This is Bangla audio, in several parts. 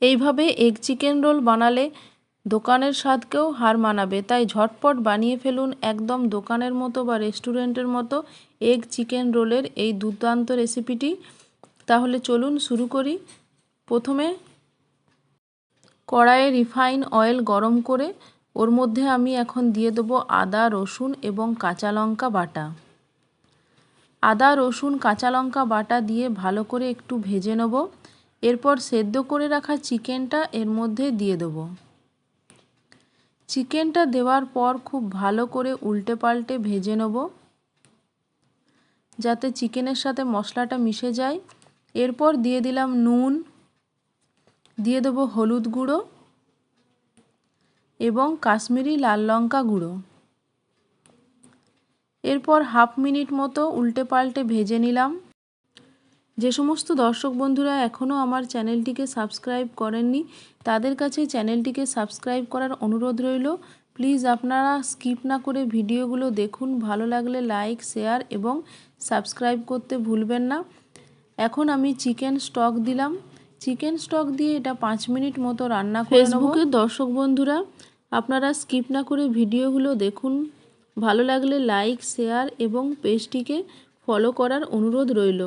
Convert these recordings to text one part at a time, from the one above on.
এইভাবে এগ চিকেন রোল বানালে দোকানের স্বাদকেও হার মানাবে। তাই ঝটপট বানিয়ে ফেলুন একদম দোকানের মতো বা রেস্টুরেন্টের মতো এগ চিকেন রোলের এই দুর্দান্ত রেসিপিটি। তাহলে চলুন শুরু করি। প্রথমে কড়াইয়ে রিফাইন অয়েল গরম করে ওর মধ্যে আমি এখন দিয়ে দেবো আদা, রসুন এবং কাঁচা লঙ্কা বাটা। আদা, রসুন, কাঁচা লঙ্কা বাটা দিয়ে ভালো করে একটু ভেজে নেব। এরপর সেদ্ধ করে রাখা চিকেনটা এর মধ্যে দিয়ে দেব। চিকেনটা দেওয়ার পর খুব ভালো করে উল্টে পাল্টে ভেজে নেব যাতে চিকেনের সাথে মশলাটা মিশে যায়। এরপর দিয়ে দিলাম নুন, দিয়ে দেব হলুদ গুঁড়ো এবং কাশ্মীরি লাল লঙ্কা গুঁড়ো। এরপর হাফ মিনিট মতো উল্টে পাল্টে ভেজে নিলাম। যে সমস্ত দর্শক বন্ধুরা এখনও আমার চ্যানেলটিকে সাবস্ক্রাইব করেননি তাদের কাছে চ্যানেলটিকে সাবস্ক্রাইব করার অনুরোধ রইল। প্লিজ আপনারা স্কিপ না করে ভিডিওগুলো দেখুন। ভালো লাগলে লাইক, শেয়ার এবং সাবস্ক্রাইব করতে ভুলবেন না। এখন আমি চিকেন স্টক দিলাম। চিকেন স্টক দিয়ে এটা 5 মিনিট মতো রান্না করে নেব। ফেসবুকের দর্শক বন্ধুরা আপনারা স্কিপ না করে ভিডিওগুলো দেখুন। ভালো লাগলে লাইক, শেয়ার এবং পেজটিকে ফলো করার অনুরোধ রইল।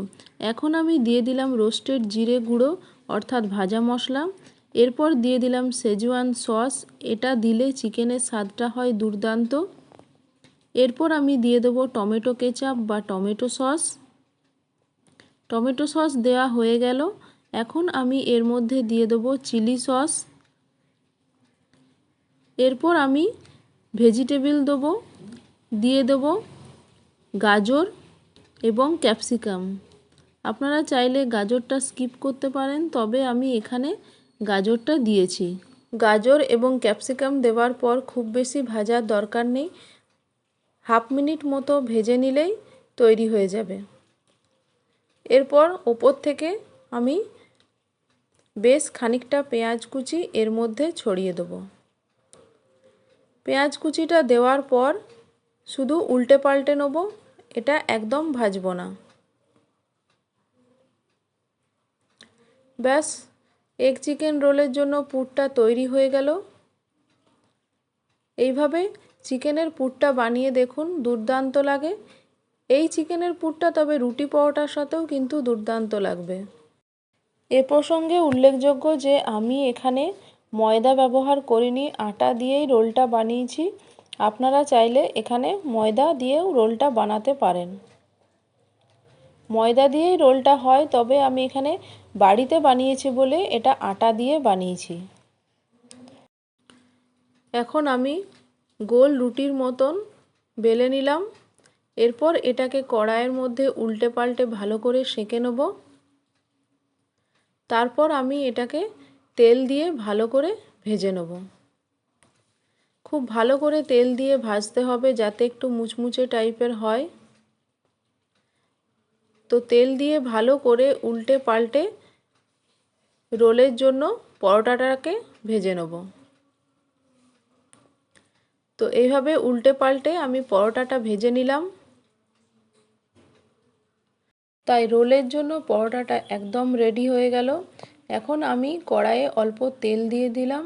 এখন আমি দিয়ে দিলাম রোস্টেড জিরে গুঁড়ো অর্থাৎ ভাজা মশলা। এরপর দিয়ে দিলাম শেজওয়ান সস। এটা দিলে চিকেনের স্বাদটা হয় দুর্দান্ত। এরপর আমি দিয়ে দেবো টমেটো কেচাপ বা টমেটো সস। টমেটো সস দেওয়া হয়ে গেল। এখন আমি এর মধ্যে দিয়ে দেবো চিলি সস। এরপর আমি ভেজিটেবল দেবো, দিয়ে দেবো গাজর এবং ক্যাপসিকাম। আপনারা চাইলে গাজরটা স্কিপ করতে পারেন, তবে আমি এখানে গাজরটা দিয়েছি। গাজর এবং ক্যাপসিকাম দেওয়ার পর খুব বেশি ভাজার দরকার নেই, হাফ মিনিট মতো ভেজে নিলেই তৈরি হয়ে যাবে। এরপর ওপর থেকে আমি বেশ খানিকটা পেঁয়াজ কুচি এর মধ্যে ছড়িয়ে দেবো। পেঁয়াজ কুচিটা দেওয়ার পর শুধু উল্টে পাল্টে নেব, এটা একদম ভাজবো না। ব্যাস, এগ চিকেন রোলের জন্য পুরটা তৈরি হয়ে গেল। এইভাবে চিকেনের পুরটা বানিয়ে দেখুন, দুর্দান্ত লাগে। এই চিকেনের পুরটা তবে রুটি পরোটার সাথেও কিন্তু দুর্দান্ত লাগবে। এ প্রসঙ্গে উল্লেখযোগ্য যে আমি এখানে ময়দা ব্যবহার করিনি, আটা দিয়েই রোলটা বানিয়েছি। আপনারা চাইলে এখানে ময়দা দিয়েও রোলটা বানাতে পারেন। ময়দা দিয়েই রোলটা হয়, তবে আমি এখানে বাড়িতে বানিয়েছি বলে এটা আটা দিয়ে বানিয়েছি। এখন আমি গোল রুটির মতন বেলে নিলাম। এরপর এটাকে কড়াইয়ের মধ্যে উল্টে পাল্টে ভালো করে সেঁকে নেব। তারপর আমি এটাকে তেল দিয়ে ভালো করে ভেজে নেব। খুব ভালো করে তেল দিয়ে ভাজতে হবে যাতে একটু মুচমুচে টাইপের হয়। তো তেল দিয়ে ভালো করে উল্টে পাল্টে রোলের জন্য পরোটাটাকে ভেজে নেব। তো এইভাবে উল্টে পাল্টে আমি পরোটাটা ভেজে নিলাম। তাই রোলের জন্য পরোটাটা একদম রেডি হয়ে গেল। এখন আমি কড়াইয়ে অল্প তেল দিয়ে দিলাম।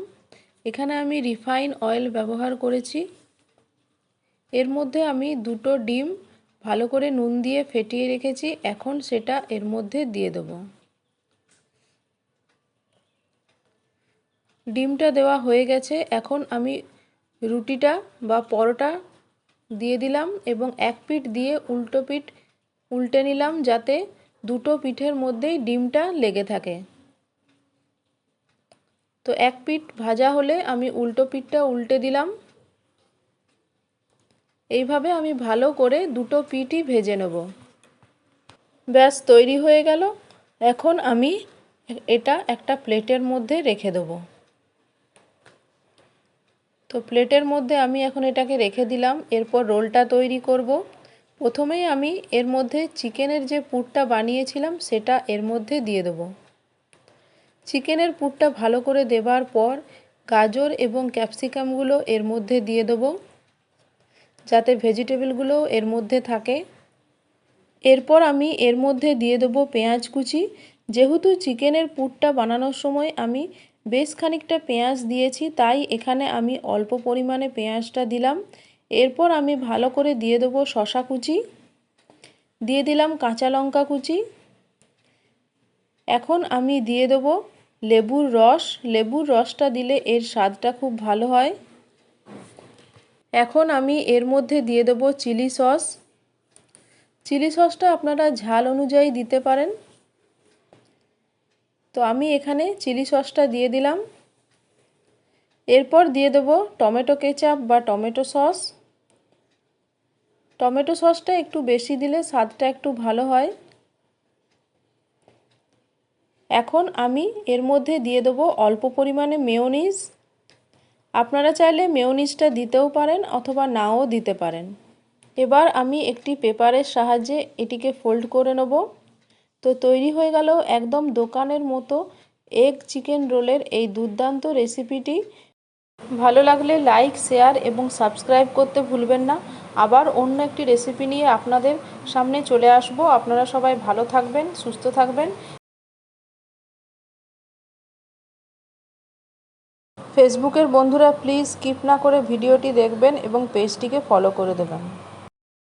এখানে আমি রিফাইন অয়েল ব্যবহার করেছি। এর মধ্যে আমি 2টো ডিম ভালো করে নুন দিয়ে ফেটিয়ে রেখেছি, এখন সেটা এর মধ্যে দিয়ে দেব। ডিমটা দেওয়া হয়ে গেছে। এখন আমি রুটিটা বা পরোটা দিয়ে দিলাম এবং এক পিঠ দিয়ে উল্টো পিঠ উল্টে নিলাম যাতে দুটো পিঠের মধ্যেই ডিমটা লেগে থাকে। তো এক পিঠ ভাজা হলে আমি উল্টো পিঠটা উল্টে দিলাম। এইভাবে আমি ভালো করে দুটো পিঠই ভেজে নেব। ব্যাস, তৈরি হয়ে গেল। এখন আমি এটা একটা প্লেটের মধ্যে রেখে দেব। তো প্লেটের মধ্যে আমি এখন এটাকে রেখে দিলাম। এরপর রোলটা তৈরি করব। প্রথমেই আমি এর মধ্যে চিকেনের যে পুরটা বানিয়েছিলাম সেটা এর মধ্যে দিয়ে দেব। চিকেনের পুরটা ভালো করে দেওয়ার পর গাজর এবং ক্যাপসিকামগুলো এর মধ্যে দিয়ে দেব যাতে ভেজিটেবলগুলো এর মধ্যে থাকে। এরপর আমি এর মধ্যে দিয়ে দেব পেঁয়াজ কুচি, যেহেতু চিকেনের পুরটা বানানোর সময় আমি বেশ খানিকটা পেঁয়াজ দিয়েছি, তাই এখানে আমি অল্প পরিমাণে পেঁয়াজটা দিলাম। এরপর আমি ভালো করে দিয়ে দেবো শসা কুচি, দিয়ে দিলাম কাঁচা লঙ্কা কুচি। এখন আমি দিয়ে দেবো লেবুর রস। লেবুর রসটা দিলে এর স্বাদটা খুব ভালো হয়। এখন আমি এর মধ্যে দিয়ে দেবো চিলি সস। চিলি সসটা আপনারা ঝাল অনুযায়ী দিতে পারেন। তো আমি এখানে চিলি সসটা দিয়ে দিলাম। এরপর দিয়ে দেবো টমেটো কেচাপ বা টমেটো সস। টমেটো সসটা একটু বেশি দিলে স্বাদটা একটু ভালো হয়। এখন আমি এর মধ্যে দিয়ে দেবো অল্প পরিমাণে মেয়োনিজ। আপনারা চাইলে মেয়োনিজটা দিতেও পারেন অথবা নাও দিতে পারেন। এবার আমি একটি পেপারের সাহায্যে এটিকে ফোল্ড করে নেব। তো তৈরি হয়ে গেল একদম দোকানের মতো এগ চিকেন রোলের এই দুর্দান্ত রেসিপিটি। ভালো লাগলে লাইক, শেয়ার এবং সাবস্ক্রাইব করতে ভুলবেন না। আবার অন্য একটি রেসিপি নিয়ে আপনাদের সামনে চলে আসব। আপনারা সবাই ভালো থাকবেন, সুস্থ থাকবেন। ফেসবুকের বন্ধুরা প্লিজ স্কিপ না করে ভিডিওটি দেখবেন এবং পেজটিকে ফলো করে দেবেন।